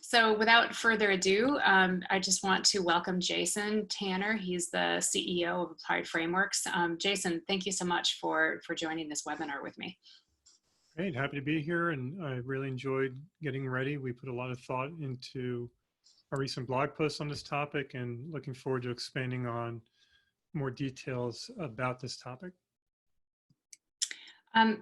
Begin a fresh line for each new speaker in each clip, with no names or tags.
So without further ado, I just want to welcome Jason Tanner. He's the CEO of Applied Frameworks. Jason, thank you so much for joining this webinar with me.
Great, happy to be here, and I really enjoyed getting ready. We put a lot of thought into our recent blog posts on this topic and looking forward to expanding on more details about this topic.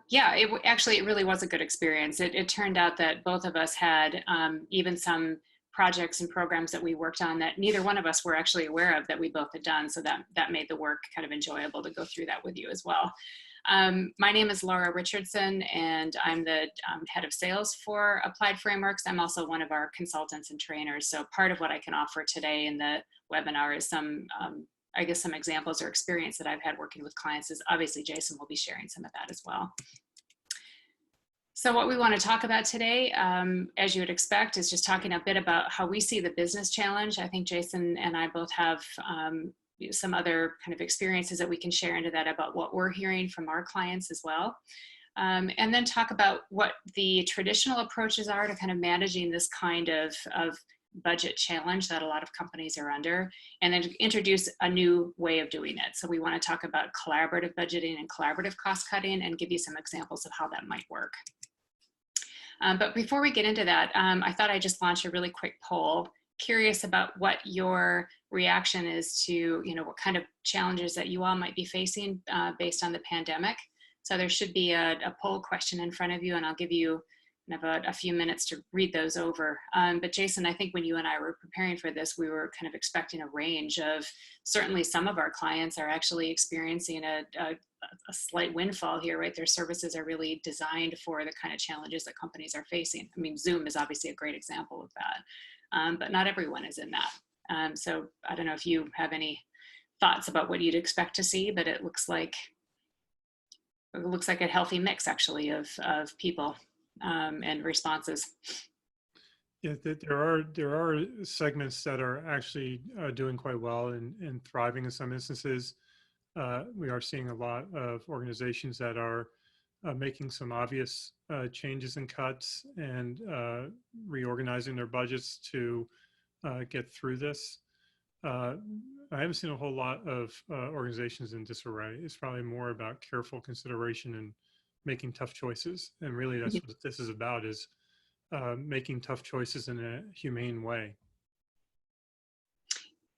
Yeah, actually, it really was a good experience. It turned out that both of us had even some projects and programs that we worked on that neither one of us were actually aware of that we both had done. So that made the work kind of enjoyable to go through that with you as well. My name is Laura Richardson, and I'm the head of sales for Applied Frameworks. I'm also one of our consultants and trainers. So part of what I can offer today in the webinar is some examples or experience that I've had working with clients. Is obviously Jason will be sharing some of that as well. So what we want to talk about today, as you would expect, is just talking a bit about how we see the business challenge. I think Jason and I both have some other kind of experiences that we can share into that about what we're hearing from our clients as well. And then talk about what the traditional approaches are to kind of managing this kind of budget challenge that a lot of companies are under, and then introduce a new way of doing it. So we want to talk about collaborative budgeting and collaborative cost cutting and give you some examples of how that might work. But before we get into that, I thought I'd just launch a really quick poll. Curious about what your reaction is to, what kind of challenges that you all might be facing based on the pandemic. So there should be a poll question in front of you, and I'll give you a few minutes to read those over. But Jason, I think when you and I were preparing for this, we were kind of expecting a range of, certainly some of our clients are actually experiencing a slight windfall here, right? Their services are really designed for the kind of challenges that companies are facing. I mean, Zoom is obviously a great example of that, but not everyone is in that. So I don't know if you have any thoughts about what you'd expect to see, but it looks like a healthy mix actually of people and responses.
Yeah, there are segments that are actually doing quite well and thriving in some instances. We are seeing a lot of organizations that are making some obvious changes and cuts and reorganizing their budgets to get through this. I haven't seen a whole lot of organizations in disarray. It's probably more about careful consideration and making tough choices. And really that's what this is about, is making tough choices in a humane way.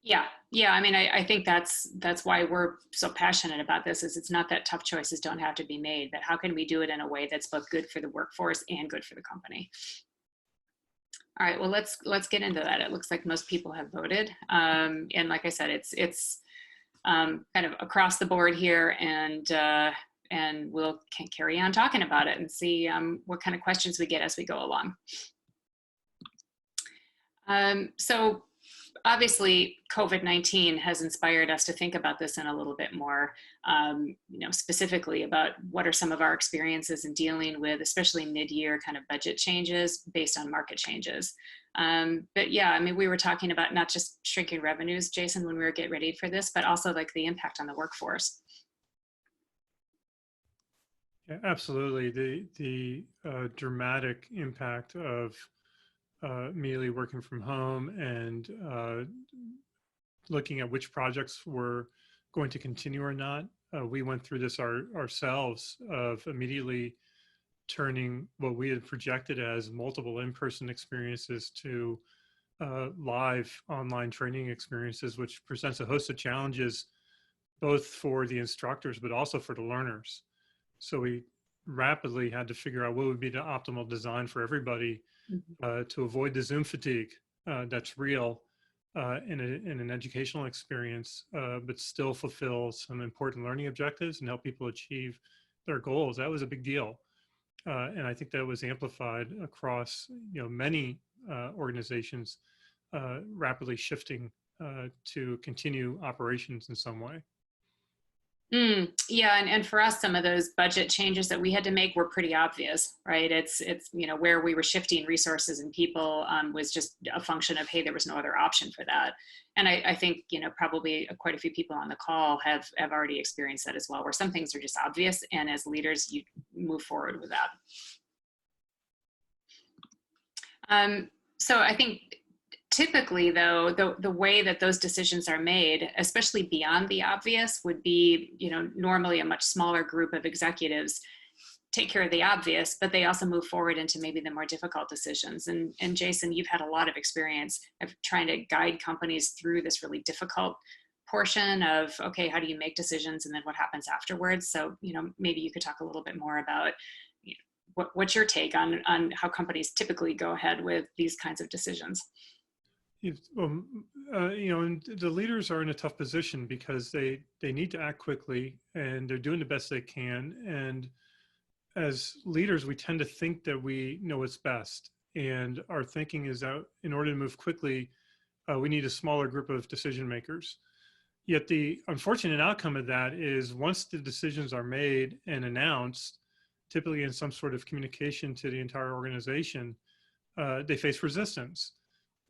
Yeah. I mean, I think that's why we're so passionate about this. Is it's not that tough choices don't have to be made, but how can we do it in a way that's both good for the workforce and good for the company? All right, well, let's get into that. It looks like most people have voted, and like I said, it's kind of across the board here, and we'll carry on talking about it and see what kind of questions we get as we go along. So obviously, COVID-19 has inspired us to think about this in a little bit more, specifically about what are some of our experiences in dealing with, especially mid-year kind of budget changes based on market changes. But yeah, I mean, we were talking about not just shrinking revenues, Jason, when we were getting ready for this, but also like the impact on the workforce.
Yeah, absolutely. The dramatic impact of immediately working from home and looking at which projects were going to continue or not. We went through this ourselves of immediately turning what we had projected as multiple in-person experiences to live online training experiences, which presents a host of challenges, both for the instructors, but also for the learners. So we rapidly had to figure out what would be the optimal design for everybody to avoid the Zoom fatigue that's real in an educational experience, but still fulfill some important learning objectives and help people achieve their goals. That was a big deal. And I think that was amplified across many organizations rapidly shifting to continue operations in some way.
Yeah, and for us, some of those budget changes that we had to make were pretty obvious, right? It's where we were shifting resources and people was just a function of, hey, there was no other option for that. And I think probably quite a few people on the call have already experienced that as well, where some things are just obvious, and as leaders, you move forward with that. So I think typically, though, the way that those decisions are made, especially beyond the obvious, would be, normally a much smaller group of executives take care of the obvious, but they also move forward into maybe the more difficult decisions. And Jason, you've had a lot of experience of trying to guide companies through this really difficult portion of, okay, how do you make decisions and then what happens afterwards? So, maybe you could talk a little bit more about what's your take on how companies typically go ahead with these kinds of decisions?
And the leaders are in a tough position because they need to act quickly and they're doing the best they can. And as leaders, we tend to think that we know what's best. And our thinking is that in order to move quickly, we need a smaller group of decision makers. Yet the unfortunate outcome of that is once the decisions are made and announced, typically in some sort of communication to the entire organization, they face resistance.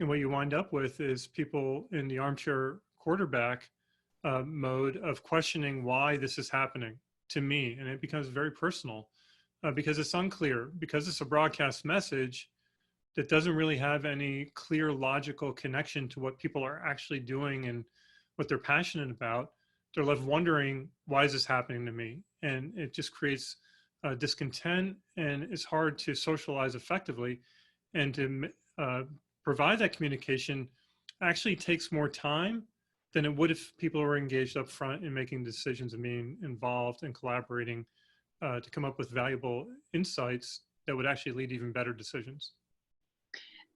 And what you wind up with is people in the armchair quarterback mode of questioning why this is happening to me. And it becomes very personal because it's unclear, because it's a broadcast message that doesn't really have any clear logical connection to what people are actually doing and what they're passionate about. They're left wondering, why is this happening to me? And it just creates discontent, and it's hard to socialize effectively. And to provide that communication actually takes more time than it would if people were engaged up front in making decisions and being involved and collaborating to come up with valuable insights that would actually lead to even better decisions.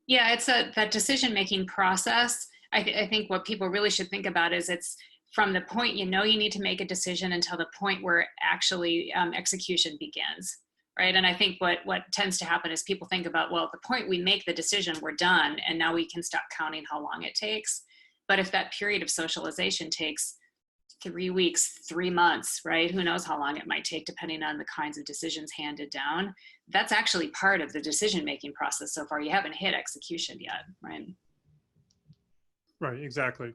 Yeah, it's that decision-making process. I think what people really should think about is it's from the point you need to make a decision until the point where actually execution begins, right? And I think what tends to happen is people think about, well, at the point we make the decision, we're done, and now we can stop counting how long it takes. But if that period of socialization takes 3 weeks, 3 months, right? Who knows how long it might take depending on the kinds of decisions handed down. That's actually part of the decision-making process so far. You haven't hit execution yet, right?
Right, exactly.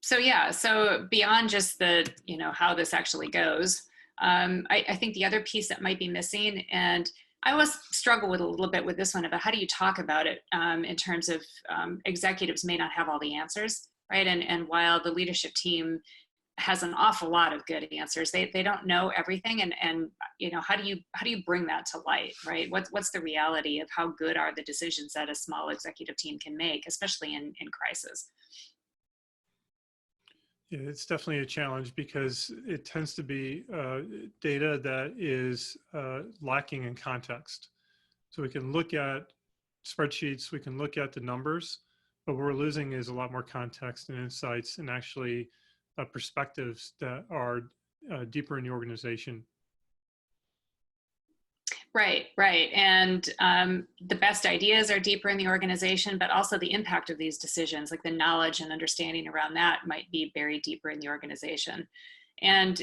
So beyond just the, how this actually goes, I think the other piece that might be missing, and I always struggle with a little bit with this one about how do you talk about it in terms of executives may not have all the answers, right? And while the leadership team has an awful lot of good answers, they don't know everything. And how do you bring that to light, right? What's the reality of how good are the decisions that a small executive team can make, especially in crisis?
Yeah, it's definitely a challenge because it tends to be data that is lacking in context. So we can look at spreadsheets, we can look at the numbers, but what we're losing is a lot more context and insights and actually perspectives that are deeper in the organization.
Right. And the best ideas are deeper in the organization, but also the impact of these decisions, like the knowledge and understanding around that might be buried deeper in the organization. And,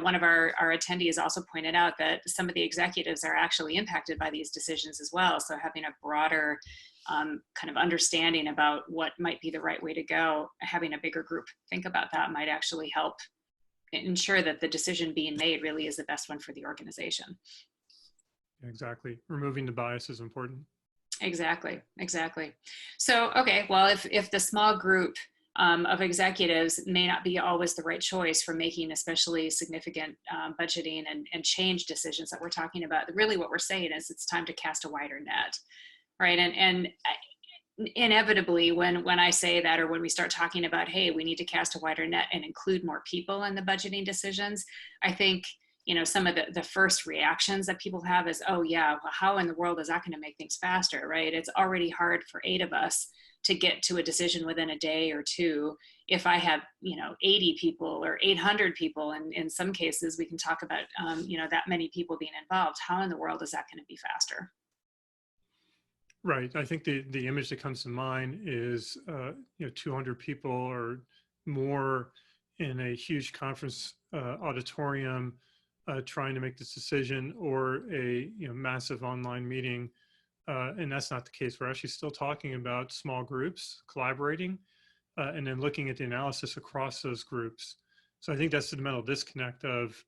one of our attendees also pointed out that some of the executives are actually impacted by these decisions as well. So having a broader kind of understanding about what might be the right way to go, having a bigger group think about that might actually help ensure that the decision being made really is the best one for the organization.
Exactly. Removing the bias is important.
Exactly. So, okay, well, if the small group of executives may not be always the right choice for making especially significant budgeting and change decisions that we're talking about, really what we're saying is it's time to cast a wider net, right? And inevitably when I say that, or when we start talking about, hey, we need to cast a wider net and include more people in the budgeting decisions, I think some of the first reactions that people have is, oh yeah, well, how in the world is that going to make things faster, right? It's already hard for 8 of us to get to a decision within a day or two. If I have, 80 people or 800 people, and in some cases we can talk about, that many people being involved, how in the world is that going to be faster?
Right. I think the image that comes to mind is, 200 people or more in a huge conference auditorium trying to make this decision, or a massive online meeting, and that's not the case. We're actually still talking about small groups collaborating, and then looking at the analysis across those groups. So I think that's the fundamental disconnect of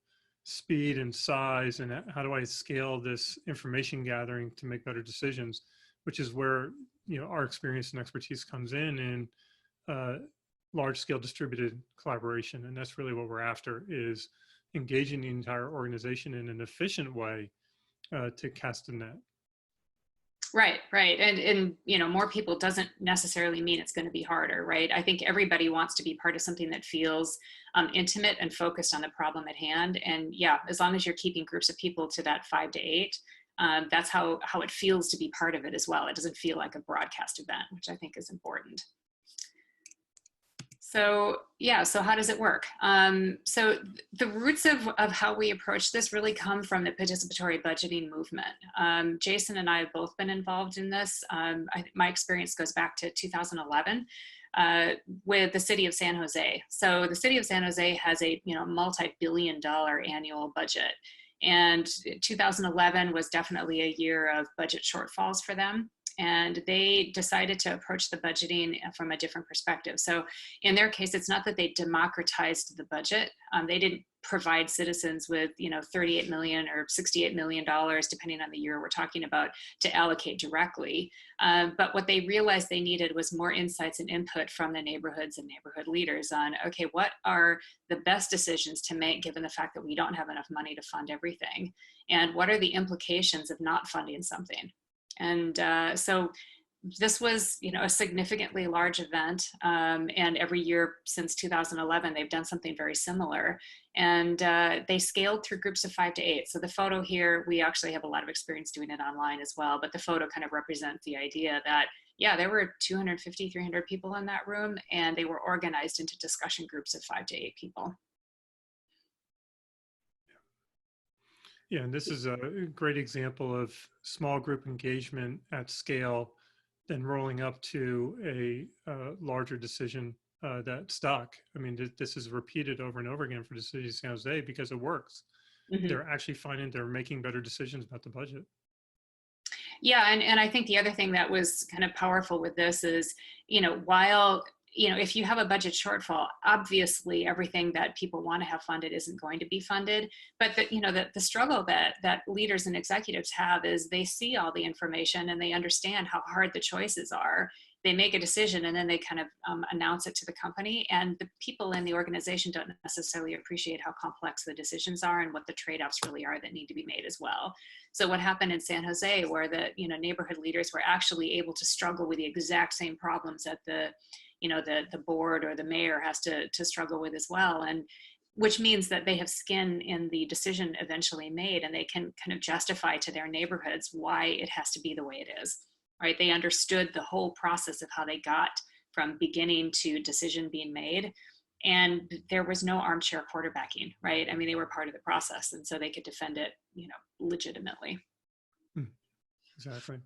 speed and size, and how do I scale this information gathering to make better decisions, which is where, our experience and expertise comes in large scale distributed collaboration. And that's really what we're after, is engaging the entire organization in an efficient way to cast a net.
Right, right. And more people doesn't necessarily mean it's going to be harder, right? I think everybody wants to be part of something that feels intimate and focused on the problem at hand. And yeah, as long as you're keeping groups of people to that 5 to 8, that's how it feels to be part of it as well. It doesn't feel like a broadcast event, which I think is important. So yeah, so how does it work? So the roots of how we approach this really come from the participatory budgeting movement. Jason and I have both been involved in this. My experience goes back to 2011 with the city of San Jose. So the city of San Jose has a multi-billion-dollar annual budget. And 2011 was definitely a year of budget shortfalls for them. And they decided to approach the budgeting from a different perspective. So in their case, it's not that they democratized the budget. They didn't provide citizens with 38 million or 68 million dollars, depending on the year we're talking about, to allocate directly. But what they realized they needed was more insights and input from the neighborhoods and neighborhood leaders on, okay, what are the best decisions to make given the fact that we don't have enough money to fund everything? And what are the implications of not funding something? And so this was, a significantly large event. And every year since 2011, they've done something very similar. And they scaled through groups of 5 to 8. So the photo here, we actually have a lot of experience doing it online as well. But the photo kind of represents the idea that, yeah, there were 250, 300 people in that room, and they were organized into discussion groups of 5 to 8 people.
Yeah, and this is a great example of small group engagement at scale, then rolling up to a larger decision that stuck. I mean, this is repeated over and over again for the city of San Jose because it works. Mm-hmm. They're actually finding they're making better decisions about the budget.
Yeah, and I think the other thing that was kind of powerful with this is, while if you have a budget shortfall, obviously everything that people want to have funded isn't going to be funded. But the struggle that leaders and executives have is they see all the information and they understand how hard the choices are. They make a decision and then they kind of announce it to the company, and the people in the organization don't necessarily appreciate how complex the decisions are and what the trade-offs really are that need to be made as well. So what happened in San Jose, where the neighborhood leaders were actually able to struggle with the exact same problems that the board or the mayor has to struggle with as well, and which means that they have skin in the decision eventually made, and they can kind of justify to their neighborhoods why it has to be the way it is, right? They understood the whole process of how they got from beginning to decision being made, and there was no armchair quarterbacking, right? I mean, they were part of the process, and so they could defend it, legitimately.
Exactly.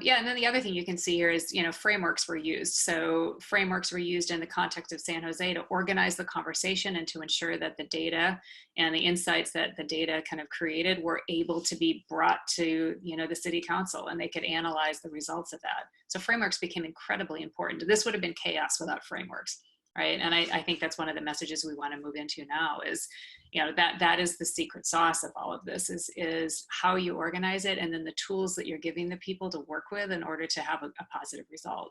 Yeah, and then the other thing you can see here is, frameworks were used. So frameworks were used in the context of San Jose to organize the conversation and to ensure that the data and the insights that the data kind of created were able to be brought to, the city council, and they could analyze the results of that. So frameworks became incredibly important. This would have been chaos without frameworks, right? And I think that's one of the messages we want to move into now is, that is the secret sauce of all of this is how you organize it, and then the tools that you're giving the people to work with in order to have a positive result.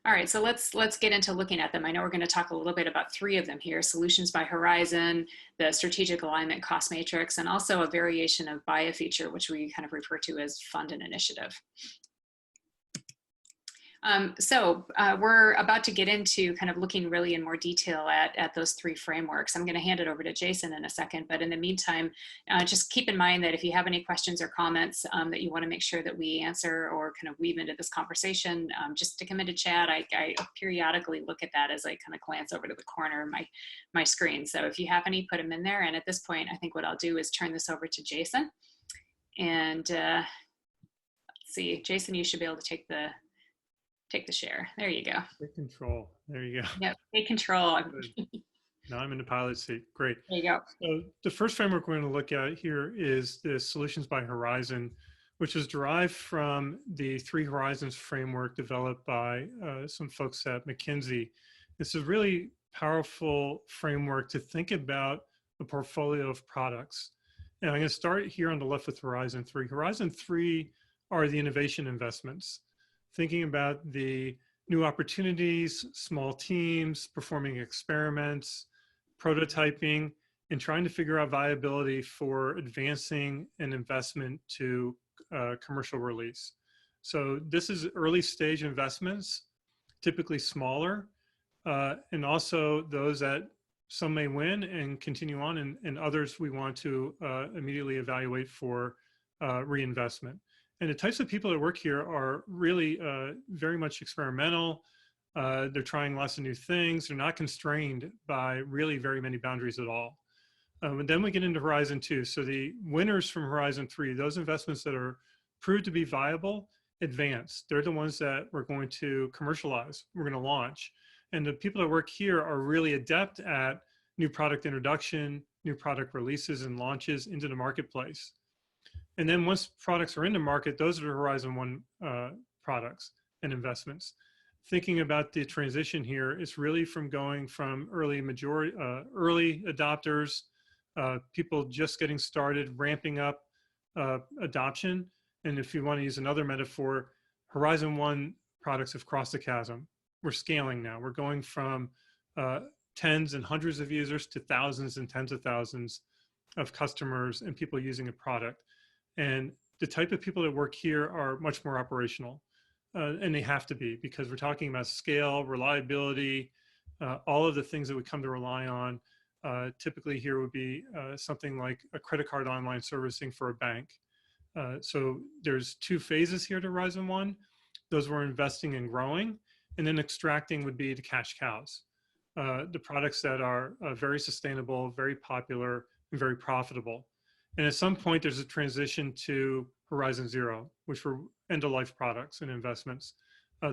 All right, so let's get into looking at them. I know we're going to talk a little bit about 3 of them here: solutions by horizon, the strategic alignment cost matrix, and also a variation of BIA feature, which we kind of refer to as fund and initiative. So we're about to get into kind of looking really in more detail at those 3 frameworks. I'm going to hand it over to Jason in a second, but in the meantime, just keep in mind that if you have any questions or comments that you want to make sure that we answer or kind of weave into this conversation, just stick them into chat. I periodically look at that as I kind of glance over to the corner of my screen. So if you have any, put them in there. And at this point, I think what I'll do is turn this over to Jason. And let's see, Jason, you should be able to take the share. There you go.
Take control. There you go.
Yep, take control.
Now I'm in the pilot seat. Great.
There you go.
So the first framework we're going to look at here is the solutions by horizon, which is derived from the 3 horizons framework developed by some folks at McKinsey. This is really powerful framework to think about a portfolio of products. And I'm going to start here on the left with Horizon 3. Horizon 3 are the innovation investments, thinking about the new opportunities, small teams, performing experiments, prototyping, and trying to figure out viability for advancing an investment to commercial release. So this is early stage investments, typically smaller, and also those that some may win and continue on, and others we want to immediately evaluate for reinvestment. And the types of people that work here are really very much experimental. They're trying lots of new things. They're not constrained by really very many boundaries at all. And then we get into Horizon 2. So the winners from Horizon 3, those investments that are proved to be viable, advance. They're the ones that we're going to commercialize, we're going to launch. And the people that work here are really adept at new product introduction, new product releases and launches into the marketplace. And then once products are in the market, those are the Horizon 1 products and investments. Thinking about the transition here, it's really from going from early adopters, people just getting started, ramping up adoption. And if you want to use another metaphor, Horizon 1 products have crossed the chasm. We're scaling now. We're going from tens and hundreds of users to thousands and tens of thousands of customers and people using a product. And the type of people that work here are much more operational. And they have to be, because we're talking about scale, reliability, all of the things that we come to rely on. Typically here would be something like a credit card online servicing for a bank. So there's two phases here to Horizon 1. Those we're investing and growing, and then extracting would be the cash cows, the products that are very sustainable, very popular, and very profitable. And at some point, there's a transition to Horizon 0, which were end-of-life products and investments,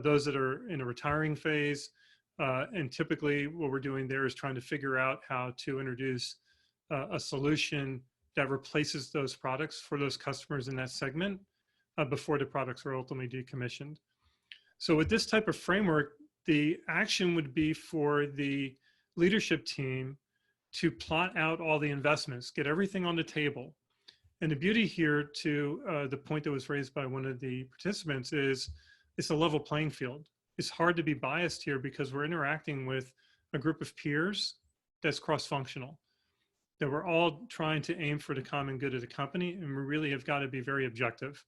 those that are in a retiring phase. And typically what we're doing there is trying to figure out how to introduce a solution that replaces those products for those customers in that segment before the products are ultimately decommissioned. So with this type of framework, the action would be for the leadership team to plot out all the investments, get everything on the table. And the beauty here, to the point that was raised by one of the participants, is it's a level playing field. It's hard to be biased here because we're interacting with a group of peers that's cross-functional, that we're all trying to aim for the common good of the company, and we really have got to be very objective.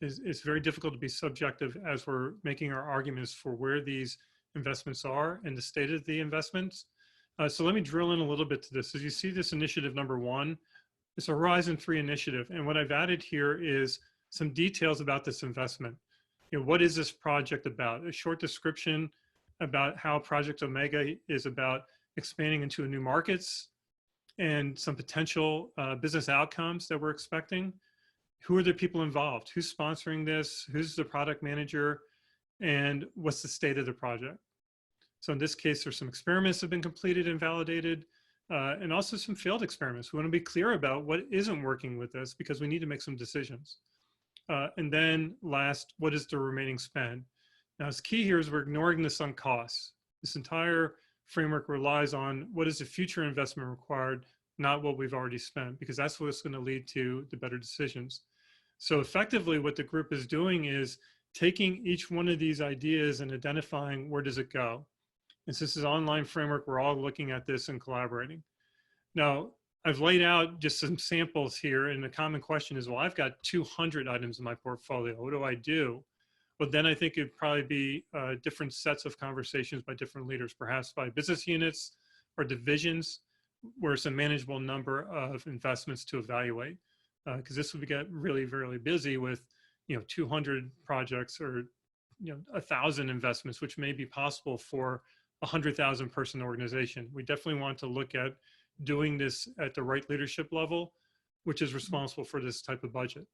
It's very difficult to be subjective as we're making our arguments for where these investments are and the state of the investments. So let me drill in a little bit to this. As you see this initiative number 1, it's a Horizon 3 initiative. And what I've added here is some details about this investment. What is this project about? A short description about how Project Omega is about expanding into new markets and some potential business outcomes that we're expecting. Who are the people involved? Who's sponsoring this? Who's the product manager? And what's the state of the project? So in this case, there's some experiments that have been completed and validated, and also some failed experiments. We want to be clear about what isn't working with this because we need to make some decisions. And then last, what is the remaining spend? Now, it's key here is we're ignoring the sunk costs. This entire framework relies on what is the future investment required, not what we've already spent, because that's what's going to lead to the better decisions. So effectively, what the group is doing is taking each one of these ideas and identifying where does it go. And since this is an online framework, we're all looking at this and collaborating. Now, I've laid out just some samples here, and the common question is, well, I've got 200 items in my portfolio. What do I do? Well, then I think it'd probably be different sets of conversations by different leaders, perhaps by business units or divisions, where it's a manageable number of investments to evaluate. Because this would get really, really busy with 200 projects or 1,000 investments, which may be possible for a 100,000 person organization. We definitely want to look at doing this at the right leadership level, which is responsible for this type of budget.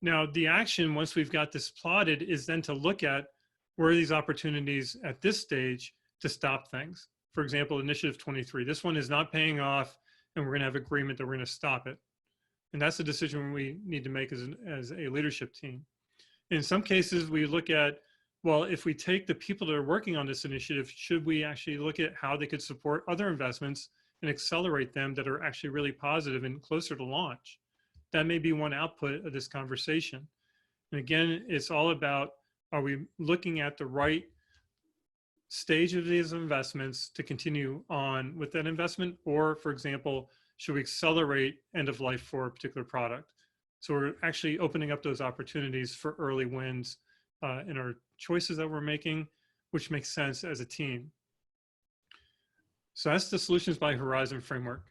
Now, the action, once we've got this plotted, is then to look at where are these opportunities at this stage to stop things. For example, Initiative 23, this one is not paying off, and we're going to have agreement that we're going to stop it. And that's a decision we need to make as a leadership team. In some cases, we look at well, if we take the people that are working on this initiative, should we actually look at how they could support other investments and accelerate them that are actually really positive and closer to launch? That may be one output of this conversation. And again, it's all about, are we looking at the right stage of these investments to continue on with that investment? Or, for example, should we accelerate end of life for a particular product? So we're actually opening up those opportunities for early wins in our choices that we're making, which makes sense as a team. So that's the Solutions by Horizon framework.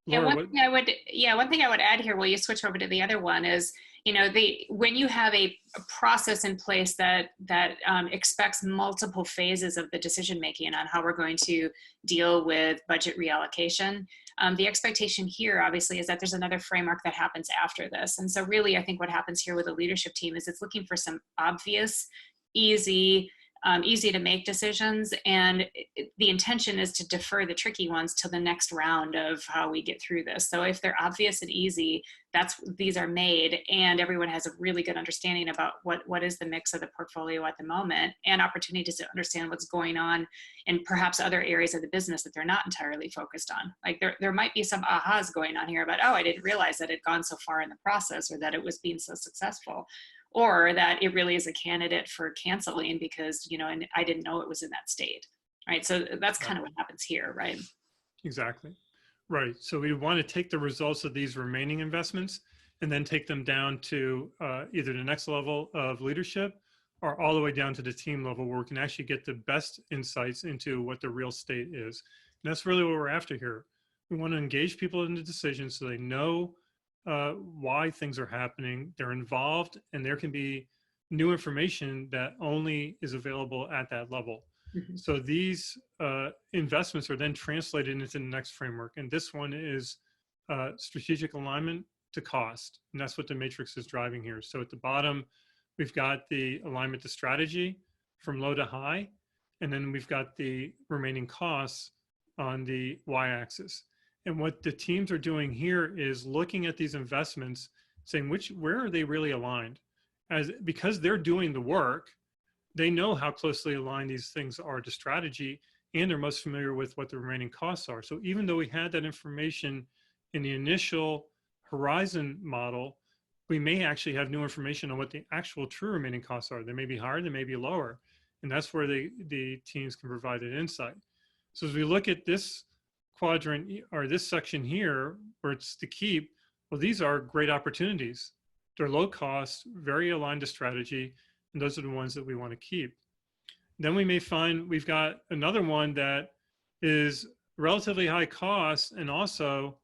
Yeah,
Laura,
one thing I would add here while you switch over to the other one is, when you have a process in place that expects multiple phases of the decision making on how we're going to deal with budget reallocation, the expectation here obviously is that there's another framework that happens after this. And so really, I think what happens here with the leadership team is it's looking for some obvious, easy to make decisions, and the intention is to defer the tricky ones to the next round of how we get through this. So if they're obvious and easy, these are made, and everyone has a really good understanding about what is the mix of the portfolio at the moment, and opportunities to understand what's going on in perhaps other areas of the business that they're not entirely focused on. Like there might be some ahas going on here about, oh, I didn't realize that it had gone so far in the process, or that it was being so successful, or that it really is a candidate for canceling because, and I didn't know it was in that state, right? So that's kind of what happens here, right?
exactly. Right. So we want to take the results of these remaining investments and then take them down to either the next level of leadership or all the way down to the team level, where we can actually get the best insights into what the real state is. And that's really what we're after here. We want to engage people in the decisions so they know why things are happening, they're involved, and there can be new information that only is available at that level. Mm-hmm. So these investments are then translated into the next framework. And this one is strategic alignment to cost. And that's what the matrix is driving here. So at the bottom, we've got the alignment to strategy from low to high. And then we've got the remaining costs on the y-axis. And what the teams are doing here is looking at these investments, saying where are they really aligned? Because they're doing the work, they know how closely aligned these things are to strategy, and they're most familiar with what the remaining costs are. So even though we had that information in the initial horizon model, we may actually have new information on what the actual true remaining costs are. They may be higher, they may be lower. And that's where the teams can provide that insight. So as we look at this quadrant, or this section here, where it's to keep, well, these are great opportunities. They're low cost, very aligned to strategy, and those are the ones that we want to keep. Then we may find we've got another one that is relatively high cost and also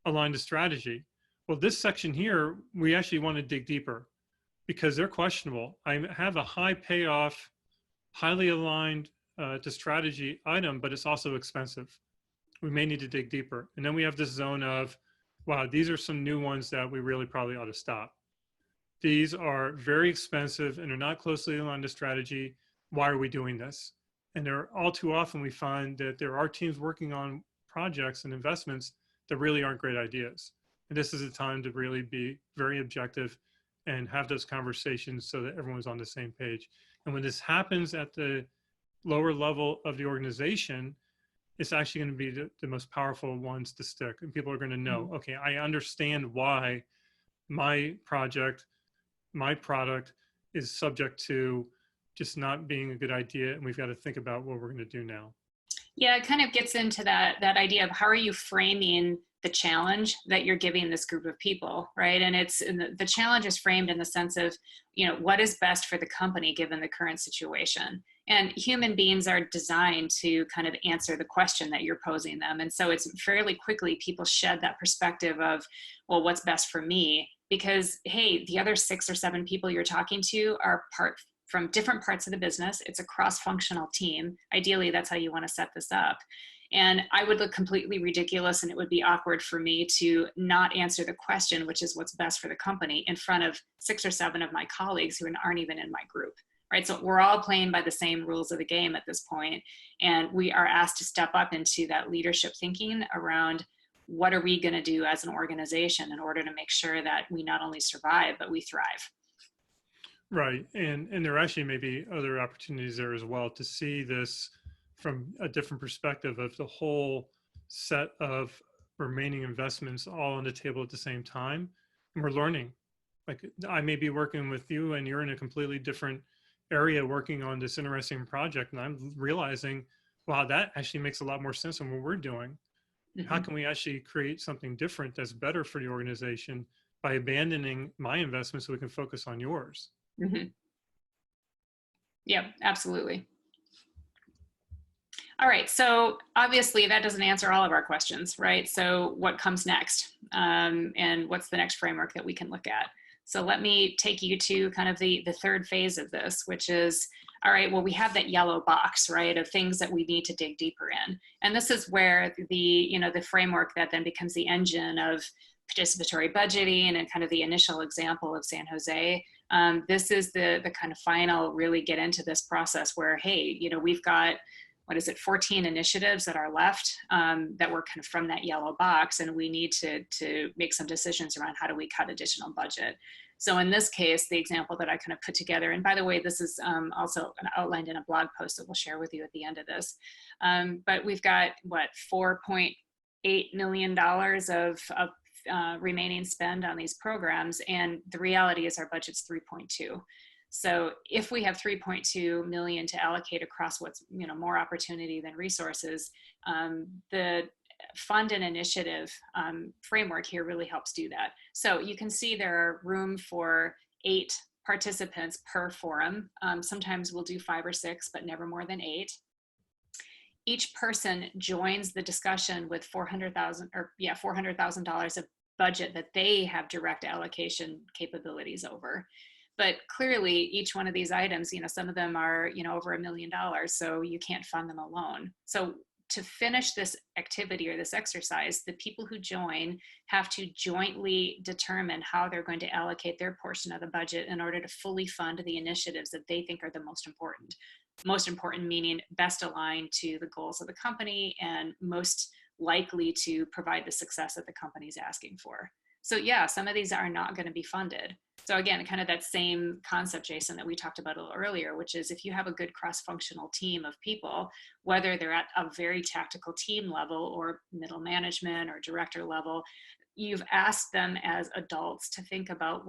aligned to strategy. Well, this section here, we actually want to dig deeper because they're questionable. I have a high payoff, highly aligned to strategy item, but it's also expensive. We may need to dig deeper. And then we have this zone of, wow, these are some new ones that we really probably ought to stop. These are very expensive and are not closely aligned to strategy. Why are we doing this? And there, all too often we find that there are teams working on projects and investments that really aren't great ideas. And this is a time to really be very objective and have those conversations so that everyone's on the same page. And when this happens at the lower level of the organization, it's actually going to be the most powerful ones to stick. And people are going to know, okay, I understand why my project, my product is subject to just not being a good idea. And we've got to think about what we're going to do now.
Yeah, it kind of gets into that idea of how are you framing the challenge that you're giving this group of people, right? And the challenge is framed in the sense of, what is best for the company given the current situation. And human beings are designed to kind of answer the question that you're posing them. And so it's fairly quickly people shed that perspective of, well, what's best for me? Because, hey, the other 6 or 7 people you're talking to are from different parts of the business. It's a cross-functional team. Ideally, that's how you want to set this up. And I would look completely ridiculous, and it would be awkward for me to not answer the question, which is what's best for the company, in front of 6 or 7 of my colleagues who aren't even in my group, right? So we're all playing by the same rules of the game at this point, and we are asked to step up into that leadership thinking around what are we going to do as an organization in order to make sure that we not only survive, but we thrive.
Right. And there actually may be other opportunities there as well to see this from a different perspective of the whole set of remaining investments all on the table at the same time. And we're learning. Like I may be working with you and you're in a completely different area working on this interesting project. And I'm realizing, wow, that actually makes a lot more sense than what we're doing. How
Hmm.
can we actually create something different that's better for the organization by abandoning my investment so we can focus on yours?
Hmm. Yep, absolutely. All right, so obviously that doesn't answer all of our questions, right? So what comes next? And what's the next framework that we can look at? So let me take you to kind of the third phase of this, which is, all right, well, we have that yellow box, right, of things that we need to dig deeper in. And this is where the framework that then becomes the engine of participatory budgeting and kind of the initial example of San Jose. This is the kind of final really get into this process where, hey, we've got, what is it, 14 initiatives that are left that were kind of from that yellow box, and we need to make some decisions around how do we cut additional budget. So in this case, the example that I kind of put together, and by the way, this is also outlined in a blog post that we'll share with you at the end of this, but we've got, what, $4.8 million of remaining spend on these programs, and the reality is our budget's 3.2. So if we have 3.2 million to allocate across what's more opportunity than resources, the fund and initiative framework here really helps do that. So you can see there are room for 8 participants per forum. Sometimes we'll do 5 or 6, but never more than 8. Each person joins the discussion with $400,000 of budget that they have direct allocation capabilities over. But clearly, each one of these items, some of them are, over $1 million, so you can't fund them alone. So to finish this activity or this exercise, the people who join have to jointly determine how they're going to allocate their portion of the budget in order to fully fund the initiatives that they think are the most important. Most important meaning best aligned to the goals of the company and most likely to provide the success that the company's asking for. So yeah, some of these are not going to be funded. So again, kind of that same concept, Jason, that we talked about a little earlier, which is if you have a good cross-functional team of people, whether they're at a very tactical team level or middle management or director level, you've asked them as adults to think about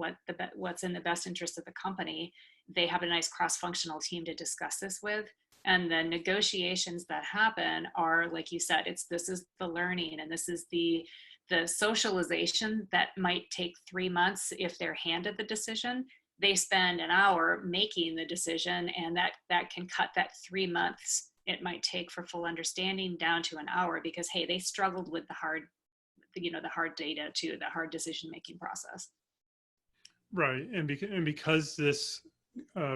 what's in the best interest of the company. They have a nice cross-functional team to discuss this with. And the negotiations that happen are, like you said, this is the learning, and this is the socialization that might take 3 months if they're handed the decision. They spend an hour making the decision, and that can cut that 3 months it might take for full understanding down to an hour, because hey, they struggled with the hard data too, the hard decision making process.
Right. And because this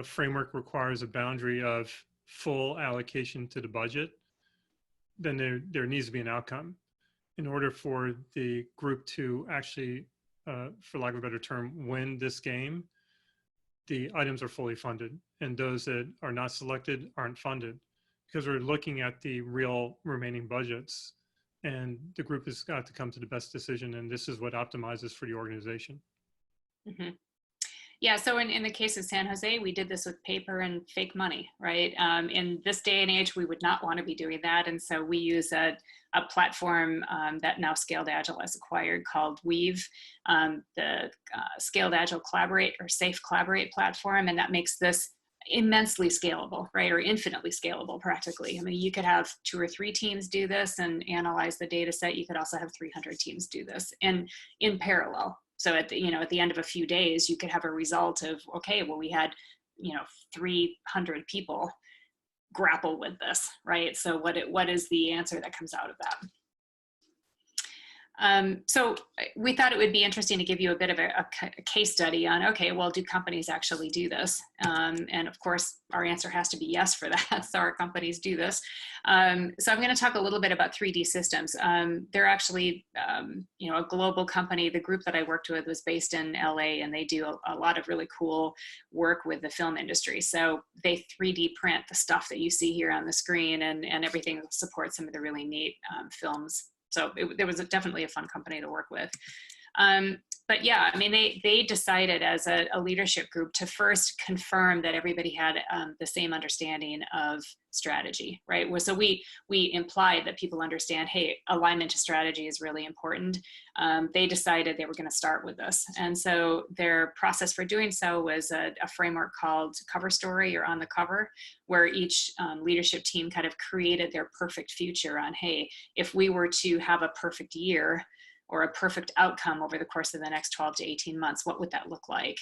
framework requires a boundary of full allocation to the budget, then there needs to be an outcome. In order for the group to actually, for lack of a better term, win this game, the items are fully funded, and those that are not selected aren't funded, because we're looking at the real remaining budgets, and the group has got to come to the best decision, and this is what optimizes for the organization.
Mm-hmm. Yeah, so in the case of San Jose, we did this with paper and fake money, right? In this day and age, we would not want to be doing that. And so we use a platform that now Scaled Agile has acquired called Weave, the Scaled Agile Collaborate or Safe Collaborate platform. And that makes this immensely scalable, right? Or infinitely scalable practically. I mean, you could have 2 or 3 teams do this and analyze the data set. You could also have 300 teams do this in parallel. So at the end of a few days, you could have a result of, okay, well, we had 300 people grapple with this, right? So what is the answer that comes out of that? So we thought it would be interesting to give you a bit of a case study on, okay, well, do companies actually do this? And of course, our answer has to be yes for that. So our companies do this. So I'm going to talk a little bit about 3D Systems. They're actually, a global company. The group that I worked with was based in LA, and they do a lot of really cool work with the film industry. So they 3D print the stuff that you see here on the screen, and everything supports some of the really neat films. So there was definitely a fun company to work with. but yeah, I mean, they decided as a leadership group to first confirm that everybody had the same understanding of strategy, right? So we implied that people understand, hey, alignment to strategy is really important. They decided they were going to start with this, and so their process for doing so was a framework called Cover Story, or On the Cover, where each leadership team kind of created their perfect future on, hey, if we were to have a perfect year or a perfect outcome over the course of the next 12 to 18 months, what would that look like?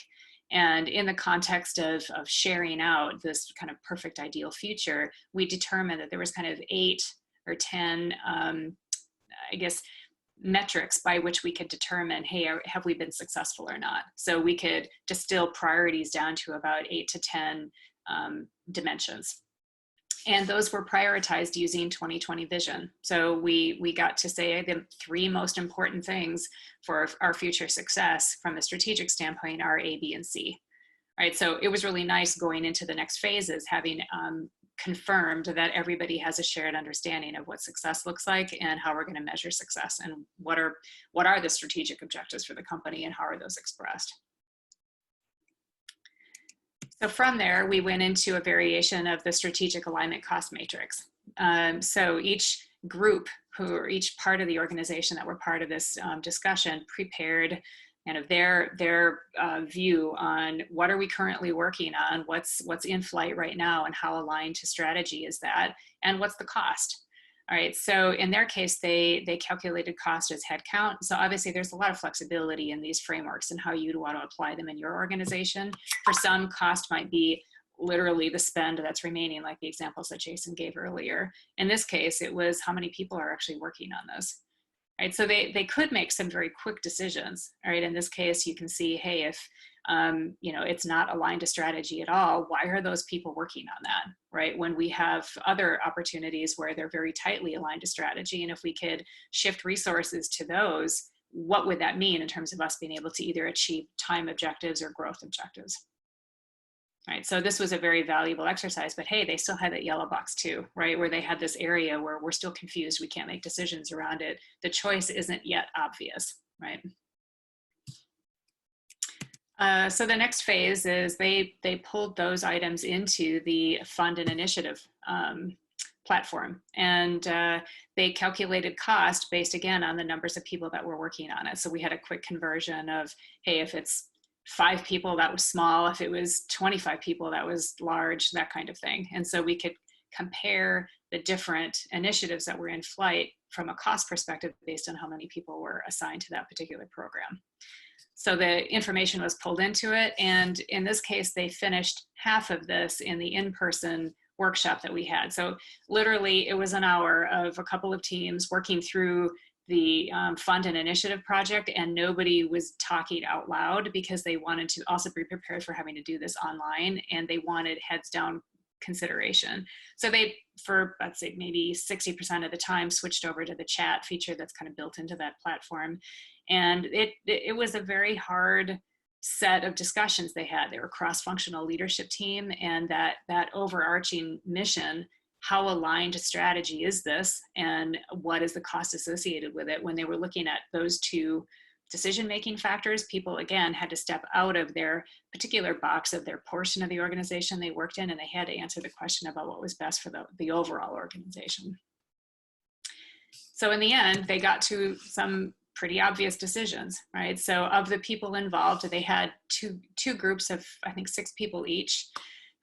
And in the context of sharing out this kind of perfect ideal future, we determined that there was kind of 8 or 10, I guess, metrics by which we could determine, hey, have we been successful or not? So we could distill priorities down to about 8 to 10 dimensions. And those were prioritized using 2020 vision. So we got to say the 3 most important things for our future success from a strategic standpoint are A, B, and C. Right. So it was really nice going into the next phases, having confirmed that everybody has a shared understanding of what success looks like and how we're going to measure success, and what are the strategic objectives for the company and how are those expressed. So from there, we went into a variation of the strategic alignment cost matrix. So each group, each part of the organization that were part of this discussion, prepared kind of their view on what are we currently working on, what's in flight right now, and how aligned to strategy is that, and what's the cost. All right, so in their case, they calculated cost as headcount. So obviously there's a lot of flexibility in these frameworks and how you'd want to apply them in your organization. For some, cost might be literally the spend that's remaining, like the examples that Jason gave earlier. In this case, it was how many people are actually working on this. Right, so they could make some very quick decisions. All right, in this case, you can see, hey, if it's not aligned to strategy at all, why are those people working on that, right? When we have other opportunities where they're very tightly aligned to strategy, and if we could shift resources to those, what would that mean in terms of us being able to either achieve time objectives or growth objectives? Right, so this was a very valuable exercise, but hey, they still had that yellow box too, right? Where they had this area where we're still confused, we can't make decisions around it. The choice isn't yet obvious, right? So the next phase is they pulled those items into the fund and initiative platform, and they calculated cost based again on the numbers of people that were working on it. So we had a quick conversion of, hey, if it's 5 people, that was small. If it was 25 people, that was large, that kind of thing. And so we could compare the different initiatives that were in flight from a cost perspective based on how many people were assigned to that particular program. So the information was pulled into it. And in this case, they finished half of this in the in-person workshop that we had. So literally it was an hour of a couple of teams working through the fund and initiative project, and nobody was talking out loud because they wanted to also be prepared for having to do this online, and they wanted heads down consideration. So they, for let's say maybe 60% of the time, switched over to the chat feature that's kind of built into that platform. And it was a very hard set of discussions they had. They were cross-functional leadership team, and that overarching mission, how aligned to strategy is this, and what is the cost associated with it? When they were looking at those 2 decision-making factors, people again had to step out of their particular box of their portion of the organization they worked in, and they had to answer the question about what was best for the overall organization. So in the end, they got to some pretty obvious decisions, right? So of the people involved, they had two groups of, I think, 6 people each.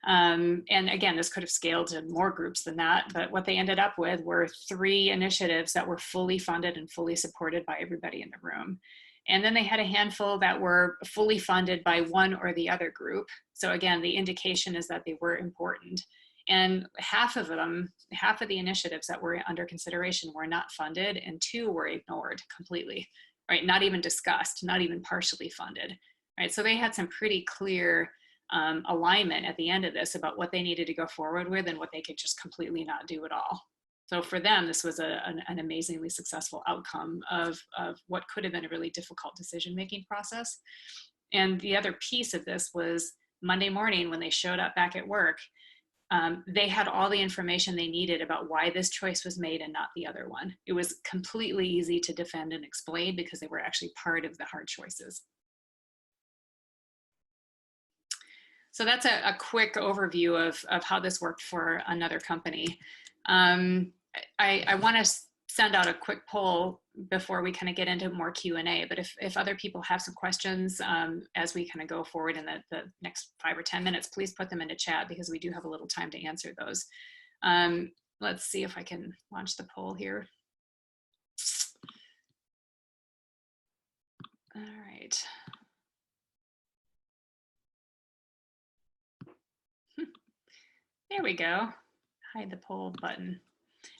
And again, this could have scaled to more groups than that, but what they ended up with were 3 initiatives that were fully funded and fully supported by everybody in the room. And then they had a handful that were fully funded by one or the other group. So again, the indication is that they were important. And half of the initiatives that were under consideration were not funded, and 2 were ignored completely, right? Not even discussed, not even partially funded, right? So they had some pretty clear alignment at the end of this about what they needed to go forward with and what they could just completely not do at all. So for them, this was an amazingly successful outcome of what could have been a really difficult decision-making process. And the other piece of this was Monday morning when they showed up back at work, they had all the information they needed about why this choice was made and not the other one. It was completely easy to defend and explain because they were actually part of the hard choices. So that's a quick overview of how this worked for another company. Um, I want to send out a quick poll before we kind of get into more Q&A, but if other people have some questions as we kind of go forward in the next 5 or 10 minutes, please put them into chat because we do have a little time to answer those. Let's see if I can launch the poll here. All right. There we go. Hide the poll button.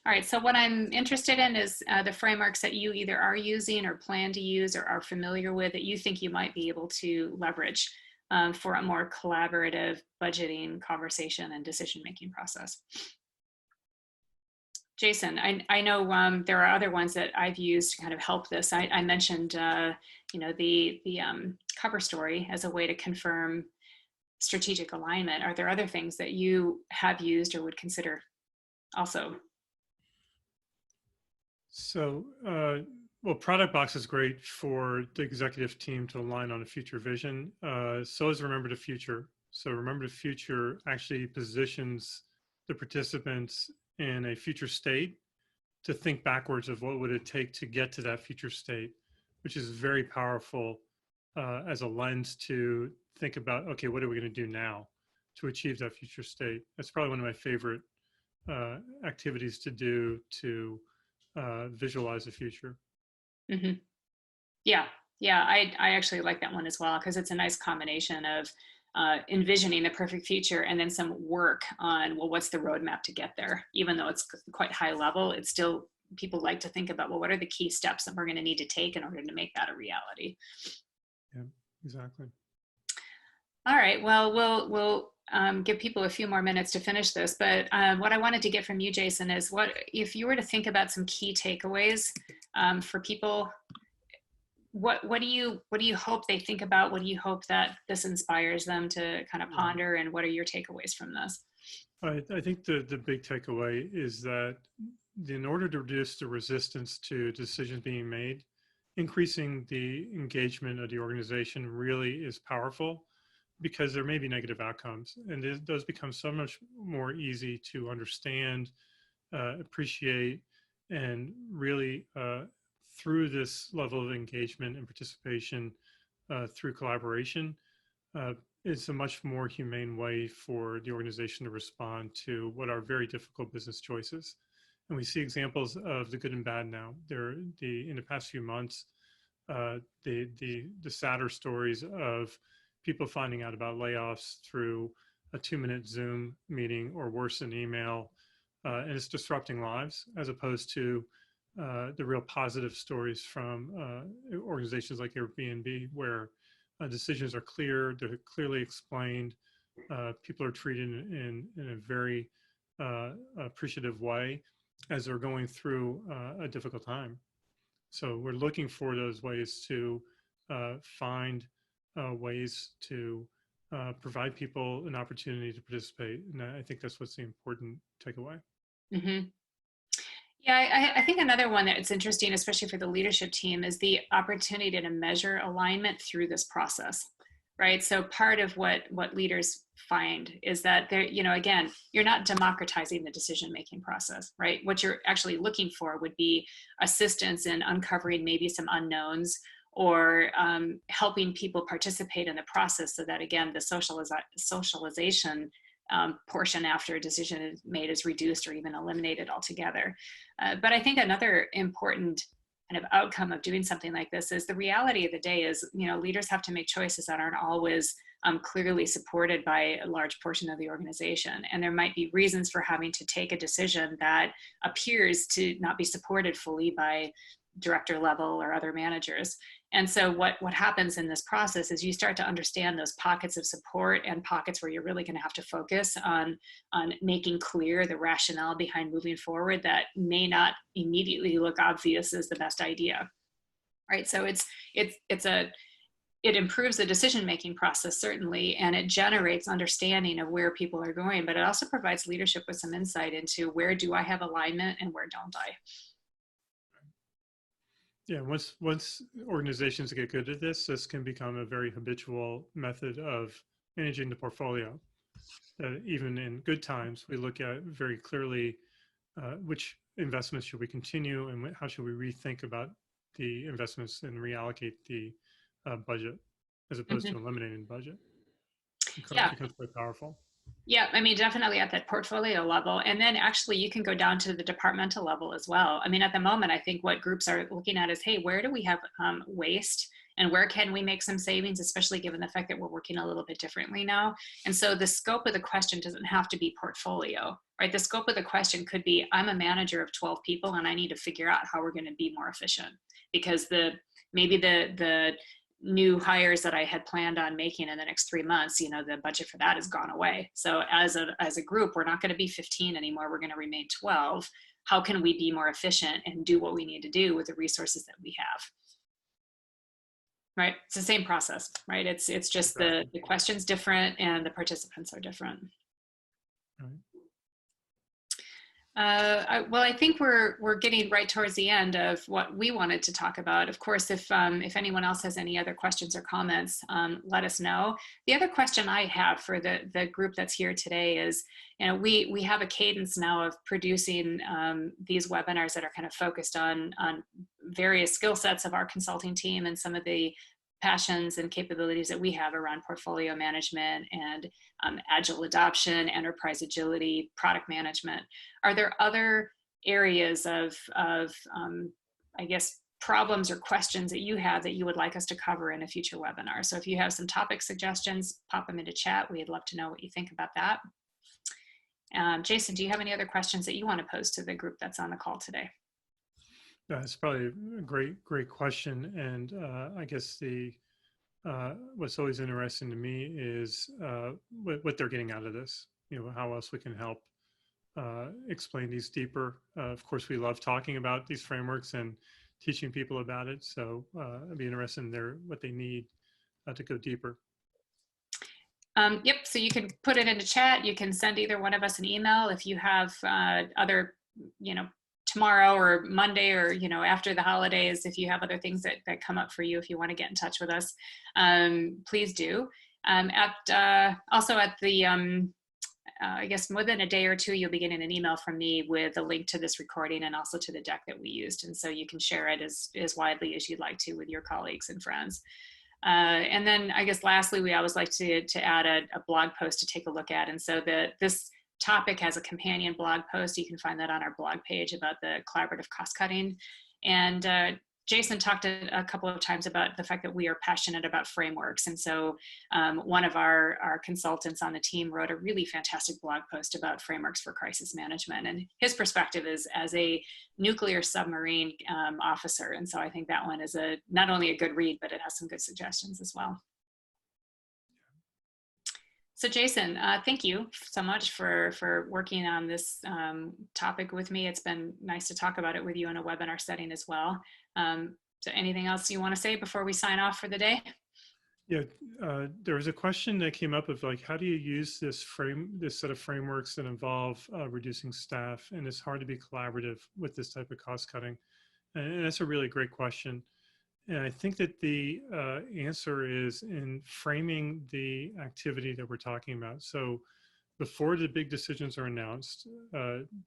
All right, so what I'm interested in is the frameworks that you either are using or plan to use or are familiar with that you think you might be able to leverage for a more collaborative budgeting, conversation, and decision-making process. Jason, I know there are other ones that I've used to kind of help this. I mentioned, you know, the cover story as a way to confirm strategic alignment. Are there other things that you have used or would consider also?
So, well, Product Box is great for the executive team to align on a future vision. So is Remember the Future. So Remember the Future actually positions the participants in a future state to think backwards of what would it take to get to that future state, which is very powerful as a lens to think about, okay, what are we going to do now to achieve that future state? That's probably one of my favorite activities to do to visualize the future.
Mm-hmm. Yeah, yeah, I actually like that one as well because it's a nice combination of envisioning the perfect future and then some work on, well, what's the roadmap to get there? Even though it's quite high level, it's still, people like to think about, well, what are the key steps that we're going to need to take in order to make that a reality?
Yeah, exactly.
All right, well, we'll give people a few more minutes to finish this, but what I wanted to get from you, Jason, is what, if you were to think about some key takeaways for people, what do you hope they think about? What do you hope that this inspires them to kind of ponder? And what are your takeaways from this?
I think the big takeaway is that in order to reduce the resistance to decisions being made, increasing the engagement of the organization really is powerful because there may be negative outcomes. And those become so much more easy to understand, appreciate, and really through this level of engagement and participation through collaboration, it's a much more humane way for the organization to respond to what are very difficult business choices. And we see examples of the good and bad now. In the past few months, the sadder stories of people finding out about layoffs through a 2-minute Zoom meeting or worse, an email, and it's disrupting lives as opposed to the real positive stories from organizations like Airbnb, where decisions are clear, they're clearly explained, people are treated in a very appreciative way as they're going through a difficult time. So we're looking for those ways to find ways to provide people an opportunity to participate. And I think that's what's the important takeaway.
Mm-hmm. Yeah, I think another one that's interesting, especially for the leadership team, is the opportunity to measure alignment through this process, right? So part of what leaders find is that they're, you know, again, you're not democratizing the decision-making process, right? What you're actually looking for would be assistance in uncovering maybe some unknowns or helping people participate in the process so that, again, the socialization portion after a decision is made is reduced or even eliminated altogether. But I think another important kind of outcome of doing something like this is the reality of the day is, you know, leaders have to make choices that aren't always clearly supported by a large portion of the organization. And there might be reasons for having to take a decision that appears to not be supported fully by director level or other managers. And so what happens in this process is you start to understand those pockets of support and pockets where you're really going to have to focus on making clear the rationale behind moving forward that may not immediately look obvious as the best idea, right? So it improves the decision-making process, certainly, and it generates understanding of where people are going, but it also provides leadership with some insight into where do I have alignment and where don't I?
Yeah, once organizations get good at this, this can become a very habitual method of managing the portfolio. Even in good times, we look at very clearly which investments should we continue and how should we rethink about the investments and reallocate the budget as opposed to
Mhm.
eliminating the budget. It
Yeah.
becomes quite powerful.
Yeah, I mean, definitely at that portfolio level. And then actually, you can go down to the departmental level as well. I mean, at the moment, I think what groups are looking at is, hey, where do we have waste and where can we make some savings, especially given the fact that we're working a little bit differently now. And so the scope of the question doesn't have to be portfolio, right? The scope of the question could be, I'm a manager of 12 people and I need to figure out how we're going to be more efficient because maybe the new hires that I had planned on making in the next 3 months, you know, the budget for that has gone away. So as a group, we're not going to be 15 anymore. We're going to remain 12. How can we be more efficient and do what we need to do with the resources that we have? Right? It's the same process, right? It's just
Exactly.
the question's different and the participants are different.
Right.
Well, I think we're getting right towards the end of what we wanted to talk about. Of course, if anyone else has any other questions or comments, let us know. The other question I have for the group that's here today is, you know, we have a cadence now of producing these webinars that are kind of focused on various skill sets of our consulting team and some of the passions and capabilities that we have around portfolio management and agile adoption, enterprise agility, product management. Are there other areas of I guess, problems or questions that you have that you would like us to cover in a future webinar? So if you have some topic suggestions, pop them into chat. We'd love to know what you think about that. Jason, do you have any other questions that you want to pose to the group that's on the call today?
It's probably a great question. And I guess what's always interesting to me is what they're getting out of this, you know, how else we can help explain these deeper. Of course, we love talking about these frameworks and teaching people about it. So I'd be interested in what they need to go deeper.
Yep, so you can put it into chat. You can send either one of us an email if you have other, you know, tomorrow or Monday or, you know, after the holidays, if you have other things that come up for you, if you want to get in touch with us, please do. Also at the, I guess within a day or two, you'll be getting an email from me with a link to this recording and also to the deck that we used. And so you can share it as widely as you'd like to with your colleagues and friends. And then I guess lastly, we always like to add a blog post to take a look at. And so this topic has a companion blog post. You can find that on our blog page about the collaborative cost cutting. And Jason talked a couple of times about the fact that we are passionate about frameworks. And so one of our consultants on the team wrote a really fantastic blog post about frameworks for crisis management. And his perspective is as a nuclear submarine officer. And so I think that one is not only a good read, but it has some good suggestions as well. So Jason, thank you so much for working on this topic with me. It's been nice to talk about it with you in a webinar setting as well. So anything else you want to say before we sign off for the day?
Yeah, there was a question that came up of like, how do you use this set of frameworks that involve reducing staff? And it's hard to be collaborative with this type of cost cutting. And that's a really great question. And I think that the answer is in framing the activity that we're talking about. So before the big decisions are announced,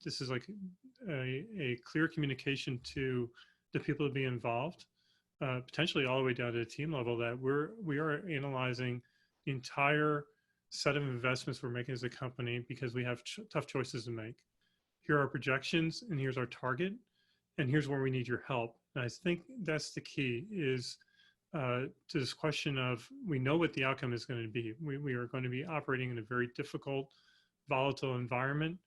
this is like a clear communication to the people to be involved, potentially all the way down to the team level, that we are analyzing the entire set of investments we're making as a company because we have tough choices to make. Here are our projections, and here's our target, and here's where we need your help. And I think that's the key is to this question of, we know what the outcome is going to be. We are going to be operating in a very difficult, volatile environment.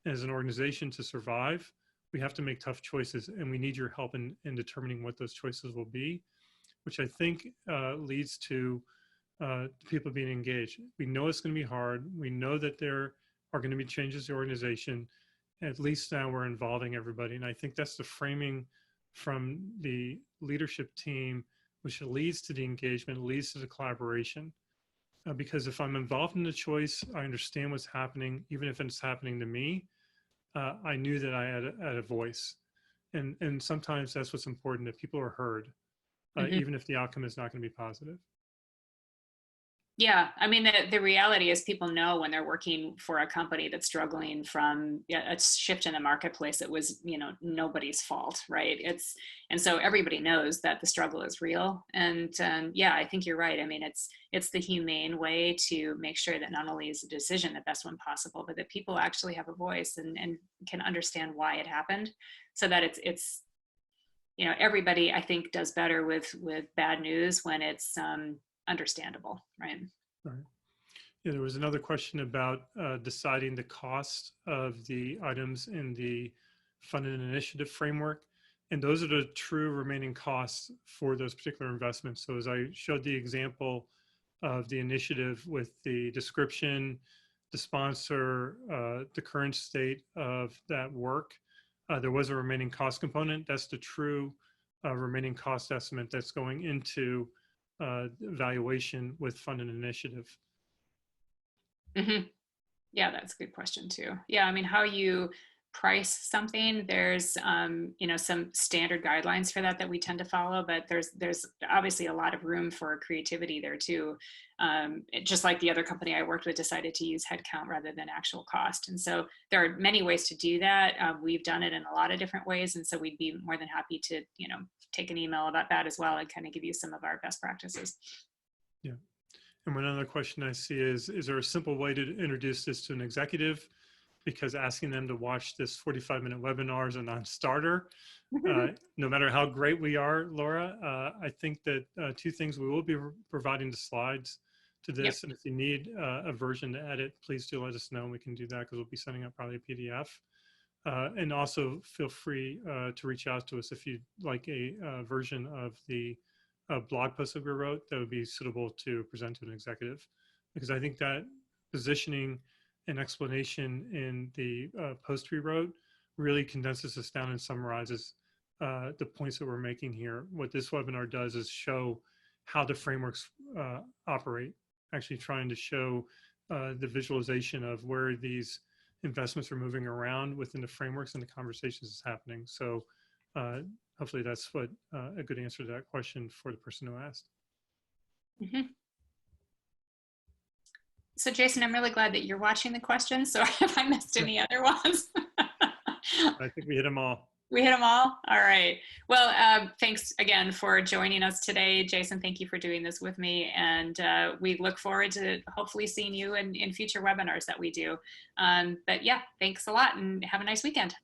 As an organization, to survive, we have to make tough choices, and we need your help in determining what those choices will be, which I think leads to people being engaged. We know it's going to be hard. We know that there are going to be changes to the organization. At least now we're involving everybody. And I think that's the framing from the leadership team, which leads to the engagement, leads to the collaboration. Because if I'm involved in the choice, I understand what's happening, even if it's happening to me. I knew that I had a voice. And sometimes that's what's important, that people are heard, even if the outcome is not going to be positive.
Yeah, I mean, the reality is people know when they're working for a company that's struggling from a shift in the marketplace. It was, nobody's fault, right? And so everybody knows that the struggle is real. And yeah, I think you're right. I mean, it's the humane way to make sure that not only is the decision the best one possible, but that people actually have a voice and can understand why it happened, so that it's everybody, I think, does better with bad news when it's understandable, right?
Right. Yeah, there was another question about deciding the cost of the items in the funded initiative framework. And those are the true remaining costs for those particular investments. So as I showed the example of the initiative with the description, the sponsor, the current state of that work, there was a remaining cost component. That's the true remaining cost estimate that's going into evaluation with funded initiative.
Mm-hmm. Yeah, that's a good question too. Yeah, I mean, how you price something, there's some standard guidelines for that we tend to follow, but there's obviously a lot of room for creativity there too. Just like the other company I worked with decided to use headcount rather than actual cost, and so there are many ways to do that. We've done it in a lot of different ways, and so we'd be more than happy to take an email about that as well and kind of give you some of our best practices.
Yeah. And one other question I see is there a simple way to introduce this to an executive? Because asking them to watch this 45-minute webinar is a non-starter. No matter how great we are, Laura, I think that two things: we will be providing the slides to
Yep.
this. And if you need a version to edit, please do let us know and we can do that, because we'll be sending out probably a PDF. And also feel free to reach out to us if you'd like a version of the blog post that we wrote that would be suitable to present to an executive, because I think that positioning and explanation in the post we wrote really condenses this down and summarizes the points that we're making here. What this webinar does is show how the frameworks operate, actually trying to show the visualization of where these investments are moving around within the frameworks and the conversations is happening. So hopefully that's what a good answer to that question for the person who asked.
Mm-hmm. So Jason, I'm really glad that you're watching the questions. So if I missed any other ones,
I think we hit them all.
we hit them all. All right. Well, thanks again for joining us today, Jason. Thank you for doing this with me, and we look forward to hopefully seeing you in future webinars that we do. But yeah, thanks a lot, and have a nice weekend.